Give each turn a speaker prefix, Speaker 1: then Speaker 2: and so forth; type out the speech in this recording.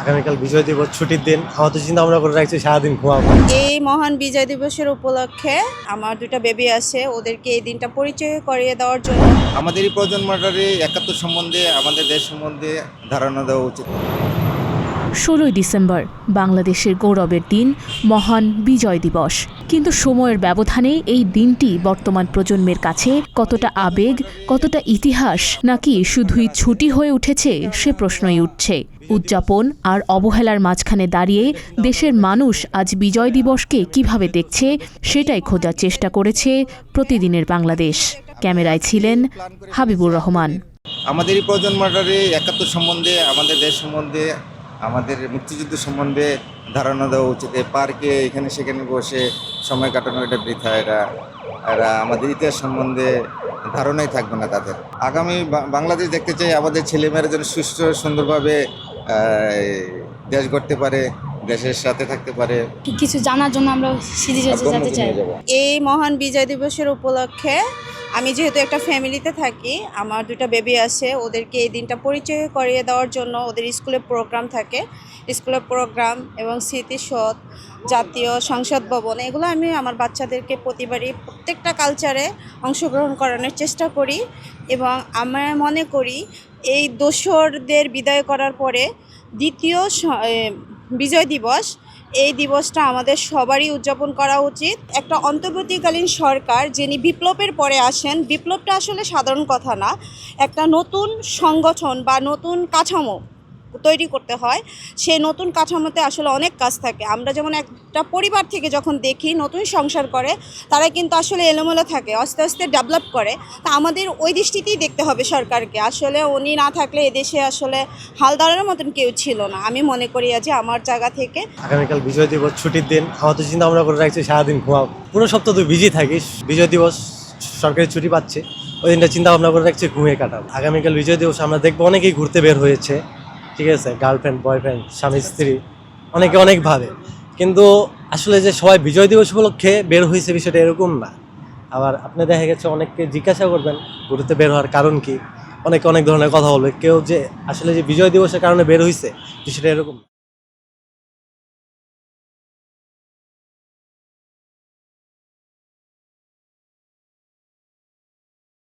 Speaker 1: আগামীকাল বিজয় দিবস, ছুটির দিন। আমাদের চিন্তা ভাবনা করে রাখছি সারাদিন ঘুমাবো।
Speaker 2: এই মহান বিজয় দিবসের উপলক্ষে আমার দুটো বেবি আছে, ওদেরকে এই দিনটা পরিচয় করিয়ে দেওয়ার জন্য।
Speaker 3: আমাদের এই প্রজন্মটারে একাত্তর সম্বন্ধে, আমাদের দেশ সম্বন্ধে ধারণা দেওয়া উচিত।
Speaker 4: 16ই ডিসেম্বর বাংলাদেশের গৌরবের দিন, মহান বিজয় দিবস। কিন্তু সময়ের ব্যবধানে এই দিনটি বর্তমান প্রজন্মের কাছে কতটা আবেগ, কতটা ইতিহাস, নাকি শুধুই ছুটি হয়ে উঠেছে সে প্রশ্নই উঠছে। উদযাপন আর অবহেলার মাঝখানে দাঁড়িয়ে দেশের মানুষ আজ বিজয় দিবসকে কিভাবে দেখছে সেটাই খোঁজার চেষ্টা করেছে প্রতিদিনের বাংলাদেশ। ক্যামেরায় ছিলেন হাবিবুর রহমান।
Speaker 3: আমাদের এই প্রজন্মটারে একাত্তর সম্বন্ধে, আমাদের দেশ সম্বন্ধে, আমাদের মুক্তিযুদ্ধ সম্বন্ধে ধারণা দেওয়া উচিত। এই পার্কে এখানে সেখানে বসে সময় কাটানোর একটা বৃথা। এরা আমাদের ইতিহাস সম্বন্ধে ধারণাই থাকবে না তাদের। আগামী বাংলাদেশ দেখতে চাই আমাদের ছেলেমেয়েরা যেন সুস্থ সুন্দরভাবে দেশ গড়তে পারে, দেশের সাথে থাকতে পারে।
Speaker 5: কিছু জানার জন্য আমরা সিরিজে যেতে চাই।
Speaker 2: এই মহান বিজয় দিবসের উপলক্ষে আমি যেহেতু একটা ফ্যামিলিতে থাকি, আমার দুটো বেবি আছে, ওদেরকে এই দিনটা পরিচয় করিয়ে দেওয়ার জন্য ওদের স্কুলে প্রোগ্রাম থাকে। স্কুলের প্রোগ্রাম এবং স্মৃতিসৌধ, জাতীয় সংসদ ভবন, এগুলো আমি আমার বাচ্চাদেরকে প্রতিবারই প্রত্যেকটা কালচারে অংশগ্রহণ করানোর চেষ্টা করি। এবং আমরা মনে করি এই দোসরদের বিদায় করার পরে দ্বিতীয় বিজয় দিবস, এই দিবসটা আমাদের সবারই উদযাপন করা উচিত। একটা অন্তর্বর্তীকালীন সরকার যিনি বিপ্লবের পরে আসেন, বিপ্লবটা আসলে সাধারণ কথা না, একটা নতুন সংগঠন বা নতুন কাঠামো তৈরি করতে হয়। সেই নতুন কাঠামোতে আসলে অনেক কাজ থাকে। আমরা যেমন একটা পরিবার থেকে যখন দেখি নতুন সংসার করে, তারা কিন্তু আসলে এলোমেলো থাকে, আস্তে আস্তে ডেভেলপ করে। তা আমাদের ওই দৃষ্টিতেই দেখতে হবে সরকারকে। আসলে উনি না থাকলে এদেশে আসলে হাল দাঁড়ানোর মতন কেউ ছিল না, আমি মনে করি যে আমার জায়গা থেকে।
Speaker 1: আগামীকাল বিজয় দিবস, ছুটির দিন। আমাদের চিন্তা ভাবনা করে রাখছি সারাদিন ঘুমাবো। পুরো সপ্তাহ তুই বিজি থাকিস, বিজয় দিবস সরকারি ছুটি পাচ্ছে, ওই দিনটা চিন্তা ভাবনা করে রাখছি ঘুমিয়ে কাটাবো। আগামীকাল বিজয় দিবস আমরা দেখবো অনেকেই ঘুরতে বের হয়েছে, ঠিক আছে, গার্লফ্রেন্ড, বয়ফ্রেন্ড, স্বামী স্ত্রী, অনেকে অনেকভাবে। কিন্তু আসলে যে সবাই বিজয় দিবস উপলক্ষে বের হয়েছে বিষয়টা এরকম না। আবার আপনি দেখা গেছে অনেককে জিজ্ঞাসা করবেন ঘুরতে বের হওয়ার কারণ কি, অনেকে অনেক ধরনের কথা বলবে। কেউ যে আসলে যে বিজয় দিবসের কারণে বের হয়েছে বিষয়টা এরকম।